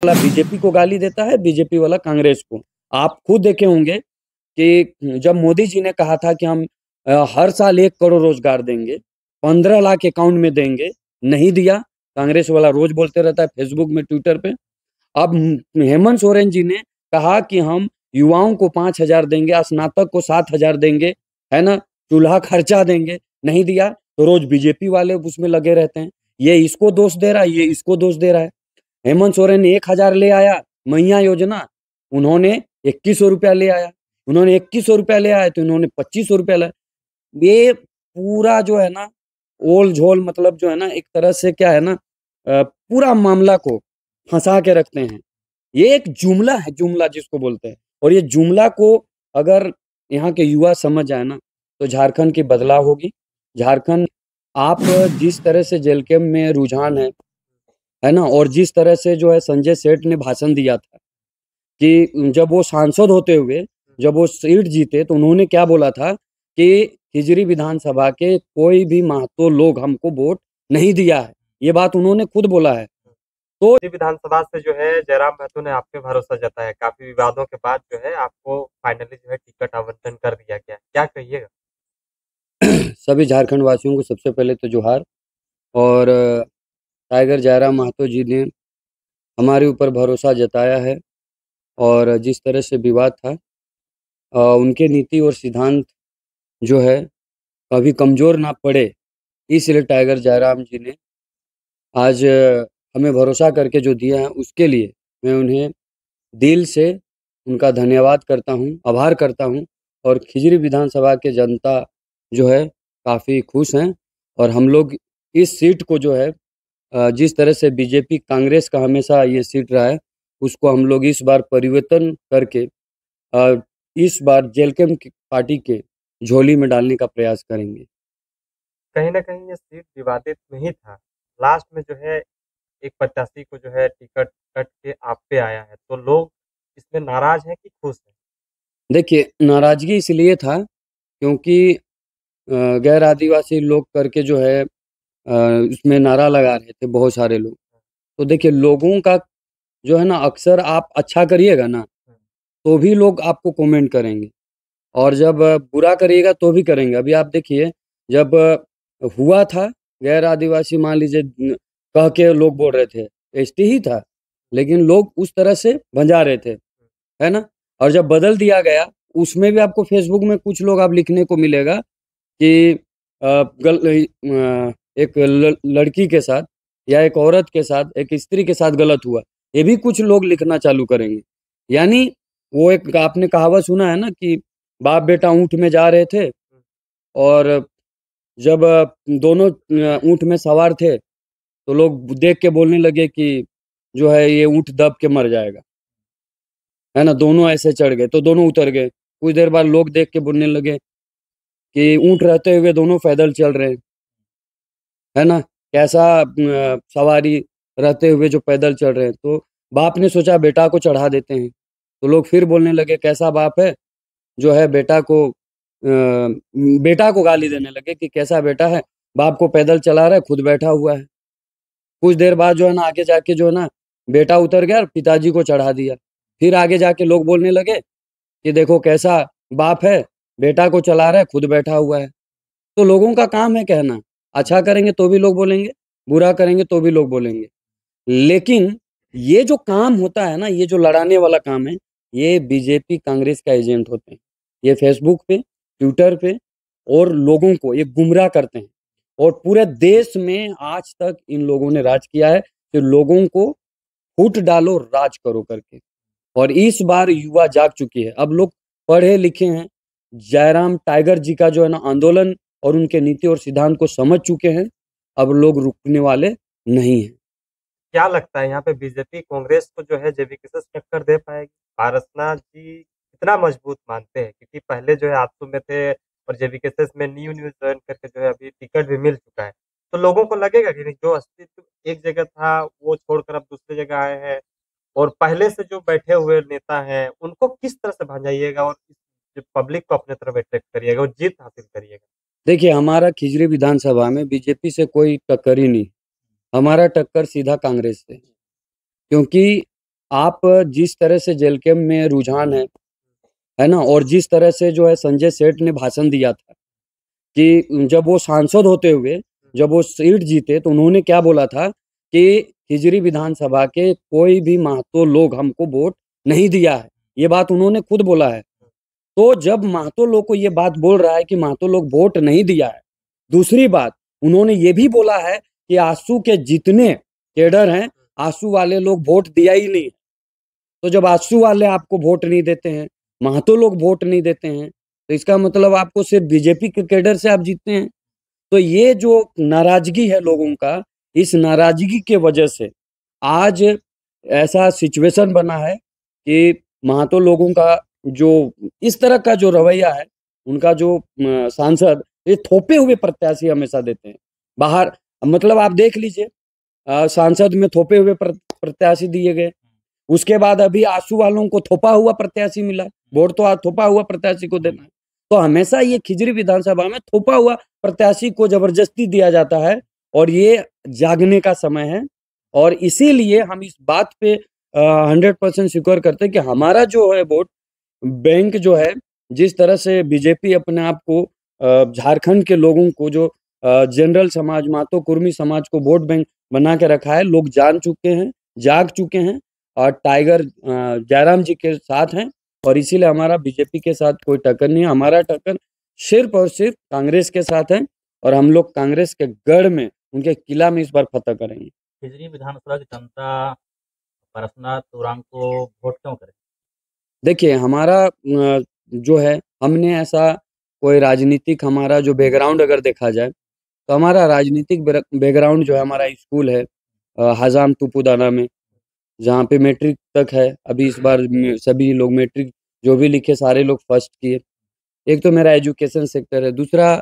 वाला बीजेपी को गाली देता है, बीजेपी वाला कांग्रेस को। आप खुद देखे होंगे कि जब मोदी जी ने कहा था कि हम हर साल 1 करोड़ रोजगार देंगे, 15 लाख अकाउंट में देंगे, नहीं दिया। कांग्रेस वाला रोज बोलते रहता है फेसबुक में, ट्विटर पे। अब हेमंत सोरेन जी ने कहा कि हम युवाओं को 5,000 देंगे, स्नातक को 7,000 देंगे, है ना, चूल्हा खर्चा देंगे, नहीं दिया। तो रोज बीजेपी वाले उसमें लगे रहते हैं, ये इसको दोष दे रहा है, ये इसको दोष दे रहा है। हेमंत सोरेन ने 1,000 ले आया मैया योजना, उन्होंने 2100 रुपया ले आया। उन्होंने 2100 रुपया ले आया तो इन्होंने 2500 रुपया लाया। ये पूरा जो है ना, ओल झोल, मतलब जो है ना, एक तरह से क्या है ना, पूरा मामला को फंसा के रखते हैं। ये एक जुमला है, जुमला जिसको बोलते हैं। और ये जुमला को अगर यहाँ के युवा समझ जाए ना, तो झारखंड की बदलाव होगी। झारखंड, आप जिस तरह से जेल कैंप में रुझान है ना, और जिस तरह से जो है संजय सेठ ने भाषण दिया था कि जब वो सांसद होते हुए, जब वो सीट जीते, तो उन्होंने क्या बोला था कि खिजरी विधानसभा के कोई भी महतो लोग हमको वोट नहीं दिया है। ये बात उन्होंने खुद बोला है। तो विधानसभा से जो है जयराम महतो ने आप पे भरोसा जताया, काफी विवादों के बाद जो है आपको फाइनली जो है टिकट आवंटन कर दिया गया, क्या कहिएगा? सभी झारखंड वासियों को सबसे पहले तो जोहार। और टाइगर जयराम महतो जी ने हमारे ऊपर भरोसा जताया है, और जिस तरह से विवाद था, उनके नीति और सिद्धांत जो है कभी कमज़ोर ना पड़े, इसलिए टाइगर जयराम जी ने आज हमें भरोसा करके जो दिया है, उसके लिए मैं उन्हें दिल से उनका धन्यवाद करता हूँ, आभार करता हूँ। और खिजरी विधानसभा के जनता जो है काफ़ी खुश हैं। और हम लोग इस सीट को जो है, जिस तरह से बीजेपी कांग्रेस का हमेशा ये सीट रहा है, उसको हम लोग इस बार परिवर्तन करके इस बार जेलकम की पार्टी के झोली में डालने का प्रयास करेंगे। कहीं ना कहीं ये सीट विवादित नहीं था, लास्ट में जो है एक प्रत्याशी को जो है टिकट कट के आप पे आया है, तो लोग इसमें नाराज हैं कि खुश हैं? देखिए, नाराज़गी इसलिए था क्योंकि गैर आदिवासी लोग करके जो है, उसमें नारा लगा रहे थे बहुत सारे लोग। तो देखिए, लोगों का जो है ना, अक्सर आप अच्छा करिएगा ना, तो भी लोग आपको कमेंट करेंगे, और जब बुरा करिएगा तो भी करेंगे। अभी आप देखिए, जब हुआ था गैर आदिवासी, मान लीजिए कह के लोग बोल रहे थे, एसटी ही था, लेकिन लोग उस तरह से भंजा रहे थे, है ना। और जब बदल दिया गया, उसमें भी आपको फेसबुक में कुछ लोग आप लिखने को मिलेगा कि एक लड़की के साथ या एक औरत के साथ, एक स्त्री के साथ गलत हुआ, ये भी कुछ लोग लिखना चालू करेंगे। यानी वो एक आपने कहावत सुना है ना कि बाप बेटा ऊँट में जा रहे थे, और जब दोनों ऊँट में सवार थे, तो लोग देख के बोलने लगे कि जो है ये ऊँट दब के मर जाएगा, है ना। दोनों ऐसे चढ़ गए तो दोनों उतर गए। कुछ देर बाद लोग देख के बोलने लगे कि ऊँट रहते हुए दोनों पैदल चल रहे हैं, है ना। कैसा सवारी रहते हुए जो पैदल चल रहे हैं। तो बाप ने सोचा बेटा को चढ़ा देते हैं, तो लोग फिर बोलने लगे कैसा बाप है जो है बेटा को गाली देने लगे कि कैसा बेटा है, बाप को पैदल चला रहा है, खुद बैठा हुआ है। कुछ देर बाद जो है ना, आगे जाके जो है ना, बेटा उतर गया और पिताजी को चढ़ा दिया। फिर आगे जाके लोग बोलने लगे कि देखो कैसा बाप है, बेटा को चला रहा है, खुद बैठा हुआ है। तो लोगों का काम है कहना, अच्छा करेंगे तो भी लोग बोलेंगे, बुरा करेंगे तो भी लोग बोलेंगे। लेकिन ये जो काम होता है ना, ये जो लड़ाने वाला काम है, ये बीजेपी कांग्रेस का एजेंट होते हैं। ये फेसबुक पे, ट्विटर पे और लोगों को ये गुमराह करते हैं। और पूरे देश में आज तक इन लोगों ने राज किया है कि लोगों को फूट डालो, राज करो करके। और इस बार युवा जाग चुकी है। अब लोग पढ़े लिखे हैं, जयराम टाइगर जी का जो है ना आंदोलन और उनके नीति और सिद्धांत को समझ चुके हैं। अब लोग रुकने वाले नहीं हैं। क्या लगता है यहाँ पे बीजेपी कांग्रेस को जो है जेवीके से टक्कर दे पाएगी? पारसनाथ जी कितना मजबूत मानते हैं, क्योंकि पहले जो है आजसू में थे और जेवीके में न्यू न्यू ज्वाइन करके जो है अभी टिकट भी मिल चुका है, तो लोगों को लगेगा कि नहीं, जो अस्तित्व एक जगह था वो छोड़कर अब दूसरी जगह आए हैं, और पहले से जो बैठे हुए नेता हैं उनको किस तरह से भंजाइएगा और पब्लिक को अपने तरफ अट्रैक्ट करिएगा और जीत हासिल करिएगा? देखिए, हमारा खिजरी विधानसभा में बीजेपी से कोई टक्कर ही नहीं। हमारा टक्कर सीधा कांग्रेस से। क्योंकि आप जिस तरह से जेल कैंप में रुझान है ना, और जिस तरह से जो है संजय सेठ ने भाषण दिया था कि जब वो सांसद होते हुए जब वो सीट जीते तो उन्होंने क्या बोला था कि हिजरी विधानसभा के कोई भी महतो लोग हमको वोट नहीं दिया है। ये बात उन्होंने खुद बोला है। तो जब महतो लोग को ये बात बोल रहा है कि महतो लोग वोट नहीं दिया है, दूसरी बात उन्होंने ये भी बोला है कि आसू के जितने कैडर हैं, आसू वाले लोग वोट दिया ही नहीं। तो जब आसू वाले आपको वोट नहीं देते हैं, महतो लोग वोट नहीं देते हैं, तो इसका मतलब आपको सिर्फ बीजेपी के कैडर से आप जीतते हैं। तो ये जो नाराजगी है लोगों का, इस नाराजगी के वजह से आज ऐसा सिचुएशन बना है कि महतो लोगों का जो इस तरह का जो रवैया है, उनका जो सांसद ये थोपे हुए प्रत्याशी हमेशा देते हैं बाहर। मतलब आप देख लीजिए, सांसद में थोपे हुए प्रत्याशी दिए गए, उसके बाद अभी आंसू वालों को थोपा हुआ प्रत्याशी मिला। वोट तो आज थोपा हुआ प्रत्याशी को देना है। तो हमेशा ये खिजरी विधानसभा में थोपा हुआ प्रत्याशी को जबरदस्ती दिया जाता है, और ये जागने का समय है। और इसीलिए हम इस बात पे 100% स्वीकार करते हैं कि हमारा जो है वोट बैंक जो है, जिस तरह से बीजेपी अपने आप को झारखंड के लोगों को जो जनरल समाज, मातो कुर्मी समाज को वोट बैंक बना के रखा है, लोग जान चुके हैं, जाग चुके हैं, और टाइगर जयराम जी के साथ हैं। और इसीलिए हमारा बीजेपी के साथ कोई टक्कर नहीं है। हमारा टक्कर सिर्फ और सिर्फ कांग्रेस के साथ है, और हम लोग कांग्रेस के गढ़ में, उनके किला में इस बार फतह करेंगे। खिजरी विधानसभा की जनता पारसनाथ उरांव को वोट क्यों करे? देखिए, हमारा जो है, हमने ऐसा कोई राजनीतिक हमारा जो बैकग्राउंड अगर देखा जाए, तो हमारा राजनीतिक बैकग्राउंड जो है, हमारा स्कूल है हजाम तुपुदाना में, जहाँ पे मैट्रिक तक है। अभी इस बार सभी लोग मैट्रिक जो भी लिखे सारे लोग फर्स्ट किए। एक तो मेरा एजुकेशन सेक्टर है, दूसरा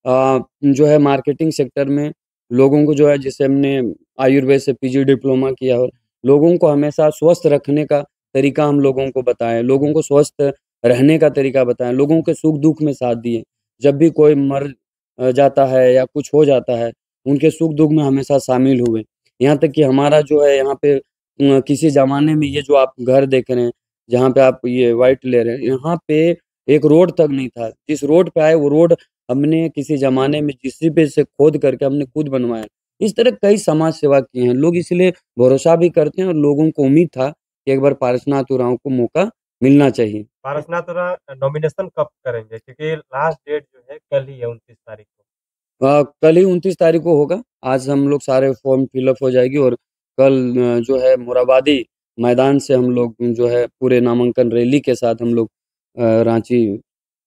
जो है मार्केटिंग सेक्टर में लोगों को जो है, जैसे हमने आयुर्वेद से पीजी डिप्लोमा किया, और लोगों को हमेशा स्वस्थ रखने का तरीका हम लोगों को बताएं, लोगों को स्वस्थ रहने का तरीका बताएं, लोगों के सुख दुख में साथ दिए। जब भी कोई मर जाता है या कुछ हो जाता है, उनके सुख दुख में हमेशा शामिल हुए। यहाँ तक कि हमारा जो है यहाँ पे किसी ज़माने में ये जो आप घर देख रहे हैं, जहाँ पे आप ये व्हाइट ले रहे हैं, यहाँ पे एक रोड तक नहीं था। जिस रोड पे आए वो रोड हमने किसी ज़माने में जिसी पे से खोद करके हमने खुद बनवाया। इस तरह कई समाज सेवा किए हैं लोग, इसलिए भरोसा भी करते हैं, और लोगों को उम्मीद था कि एक बार पारसनाथ उरांव को मौका मिलना चाहिए। पारसनाथ उरांव नॉमिनेशन कब करेंगे? क्योंकि लास्ट डेट जो है कल ही है 29 तारीख को। कल ही 29 तारीख को होगा। आज हम लोग सारे फॉर्म फिलअप हो जाएगी, और कल जो है मोराबादी मैदान से हम लोग जो है पूरे नामांकन रैली के साथ हम लोग रांची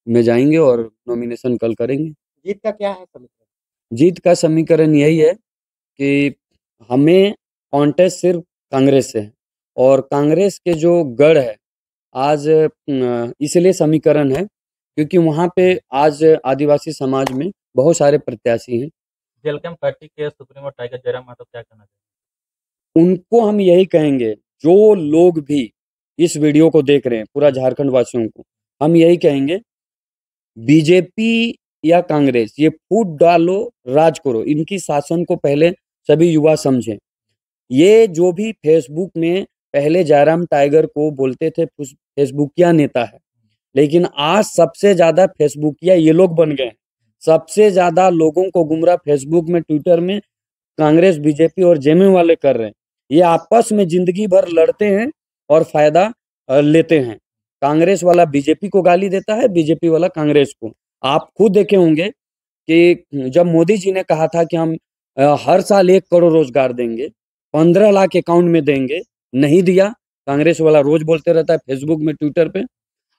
में जाएंगे और नॉमिनेशन कल करेंगे। जीत का क्या है समीकरण? जीत का समीकरण यही है कि हमें कॉन्टेस्ट सिर्फ कांग्रेस से है, और कांग्रेस के जो गढ़ है आज इसलिए समीकरण है क्योंकि वहाँ पे आज आदिवासी समाज में बहुत सारे प्रत्याशी हैं। जेल कैंप पार्टी के सुप्रीमो टाइगर जयराम महतो क्या कहना चाहिए? उनको हम यही कहेंगे, जो लोग भी इस वीडियो को देख रहे हैं, पूरा झारखंड वासियों को हम यही कहेंगे, बीजेपी या कांग्रेस ये फूट डालो, राज करो, इनकी शासन को पहले सभी युवा समझें। ये जो भी फेसबुक में पहले जयराम टाइगर को बोलते थे फेसबुकिया नेता है, लेकिन आज सबसे ज्यादा फेसबुकिया ये लोग बन गए। सबसे ज्यादा लोगों को गुमराह फेसबुक में, ट्विटर में कांग्रेस, बीजेपी और जेएमएम वाले कर रहे हैं। ये आपस में जिंदगी भर लड़ते हैं और फायदा लेते हैं। कांग्रेस वाला बीजेपी को गाली देता है, बीजेपी वाला कांग्रेस को। आप खुद देखे होंगे कि जब मोदी जी ने कहा था कि हम हर साल 1 करोड़ रोजगार देंगे, 15 लाख अकाउंट में देंगे, नहीं दिया। कांग्रेस वाला रोज बोलते रहता है फेसबुक में, ट्विटर पे।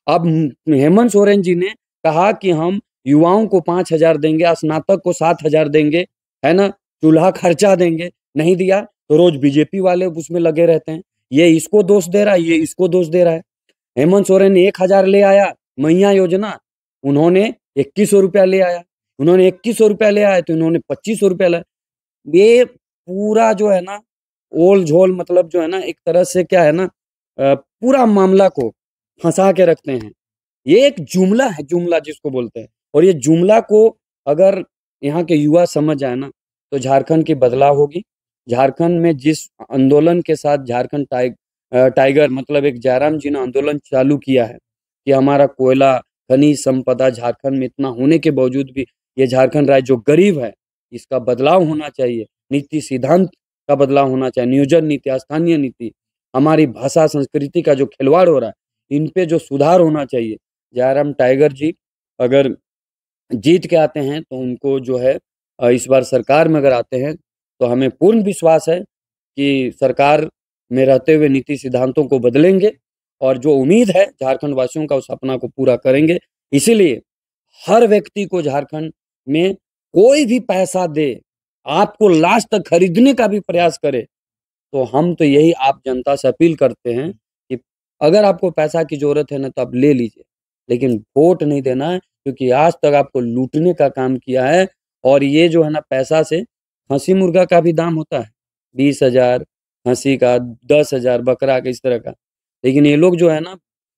अब हेमंत सोरेन जी ने कहा कि हम युवाओं को 5,000 देंगे, स्नातक को 7,000 देंगे, है ना, चूल्हा खर्चा देंगे, नहीं दिया। तो रोज बीजेपी वाले उसमें लगे रहते हैं, ये इसको दोष दे रहा है, ये इसको दोष दे रहा है। हेमंत सोरेन ने 1,000 ले आया मैया योजना, उन्होंने 2100 रुपया ले आया। उन्होंने 2100 रुपया ले आया तो इन्होंने 2500 रुपया लाया। ये पूरा जो है ना ओल झोल, मतलब जो है ना एक तरह से क्या है ना, पूरा मामला को फंसा के रखते हैं। ये एक जुमला है, जुमला जिसको बोलते हैं, और ये जुमला को अगर यहाँ के युवा समझ जाए ना, तो झारखंड की बदलाव होगी। झारखंड में जिस आंदोलन के साथ झारखंड टाइगर मतलब एक जयराम जी ने आंदोलन चालू किया है कि हमारा कोयला खनिज संपदा झारखंड में इतना होने के बावजूद भी ये झारखंड राज्य जो गरीब है, इसका बदलाव होना चाहिए, नीति सिद्धांत का बदलाव होना चाहिए, नियोजन नीति, स्थानीय नीति, हमारी भाषा संस्कृति का जो खिलवाड़ हो रहा है, इन पे जो सुधार होना चाहिए। जयराम टाइगर जी अगर जीत के आते हैं तो उनको जो है इस बार सरकार में अगर आते हैं तो हमें पूर्ण विश्वास है कि सरकार में रहते हुए नीति सिद्धांतों को बदलेंगे और जो उम्मीद है झारखंड वासियों का उस सपना को पूरा करेंगे। इसीलिए हर व्यक्ति को झारखंड में कोई भी पैसा दे, आपको लास्ट तक खरीदने का भी प्रयास करे, तो हम तो यही आप जनता से अपील करते हैं कि अगर आपको पैसा की ज़रूरत है ना तो आप ले लीजिए, लेकिन वोट नहीं देना है, क्योंकि आज तक आपको लूटने का काम किया है। और ये जो है ना पैसा से खसी मुर्गा का भी दाम होता है, 20,000 खसी का, 10,000 बकरा का, इस तरह का। लेकिन ये लोग जो है ना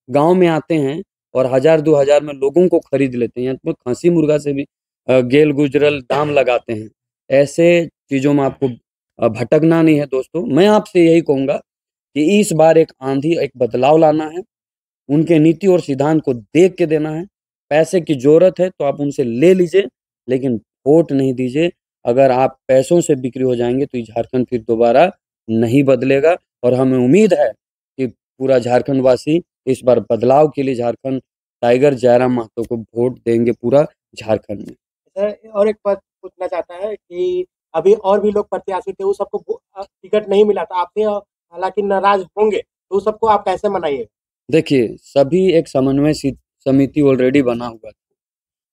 गाँव में आते हैं और 1,000-2,000 में लोगों को खरीद लेते हैं, तो खसी मुर्गा से भी गेल गुजरल दाम लगाते हैं। ऐसे चीज़ों में आपको भटकना नहीं है दोस्तों। मैं आपसे यही कहूँगा कि इस बार एक आंधी, एक बदलाव लाना है, उनके नीति और सिद्धांत को देख के देना है। पैसे की ज़रूरत है तो आप उनसे ले लीजिए, लेकिन वोट नहीं दीजिए। अगर आप पैसों से बिक्री हो जाएँगे तो ये झारखंड फिर दोबारा नहीं बदलेगा और हमें उम्मीद है कि पूरा झारखंड वासी इस बार बदलाव के लिए झारखंड टाइगर जयराम महतो को वोट देंगे पूरा झारखंड में। सर, और एक बात पूछना चाहता है कि अभी और भी लोग प्रत्याशी थे, वो सबको टिकट नहीं मिला था, आपसे हालाँकि नाराज़ होंगे, तो उस सबको आप कैसे मनाइएगा? देखिए, सभी एक समन्वय समिति ऑलरेडी बना हुआ था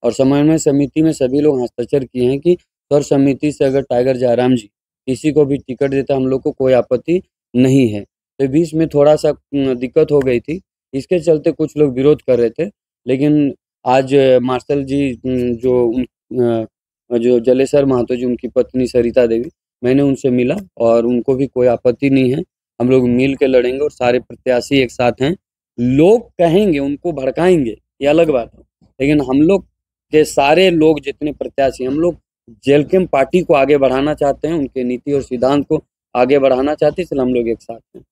और समन्वय समिति में सभी लोग हस्ताक्षर किए हैं कि सर्व समिति से अगर टाइगर जयराम जी किसी को भी टिकट देता हम लोग को कोई आपत्ति नहीं है। तो बीच में थोड़ा-सा दिक्कत हो गई थी, इसके चलते कुछ लोग विरोध कर रहे थे। लेकिन आज मार्शल जी जो जलेसर महतो जी, उनकी पत्नी सरिता देवी, मैंने उनसे मिला और उनको भी कोई आपत्ति नहीं है। हम लोग मिल के लड़ेंगे और सारे प्रत्याशी एक साथ हैं। लोग कहेंगे, उनको भड़काएँगे, ये अलग बात है। लेकिन हम लोग के सारे लोग जितने प्रत्याशी, हम लोग जेलकेम पार्टी को आगे बढ़ाना चाहते हैं, उनके नीति और सिद्धांत को आगे बढ़ाना चाहते हैं, इसलिए हम लोग एक साथ हैं।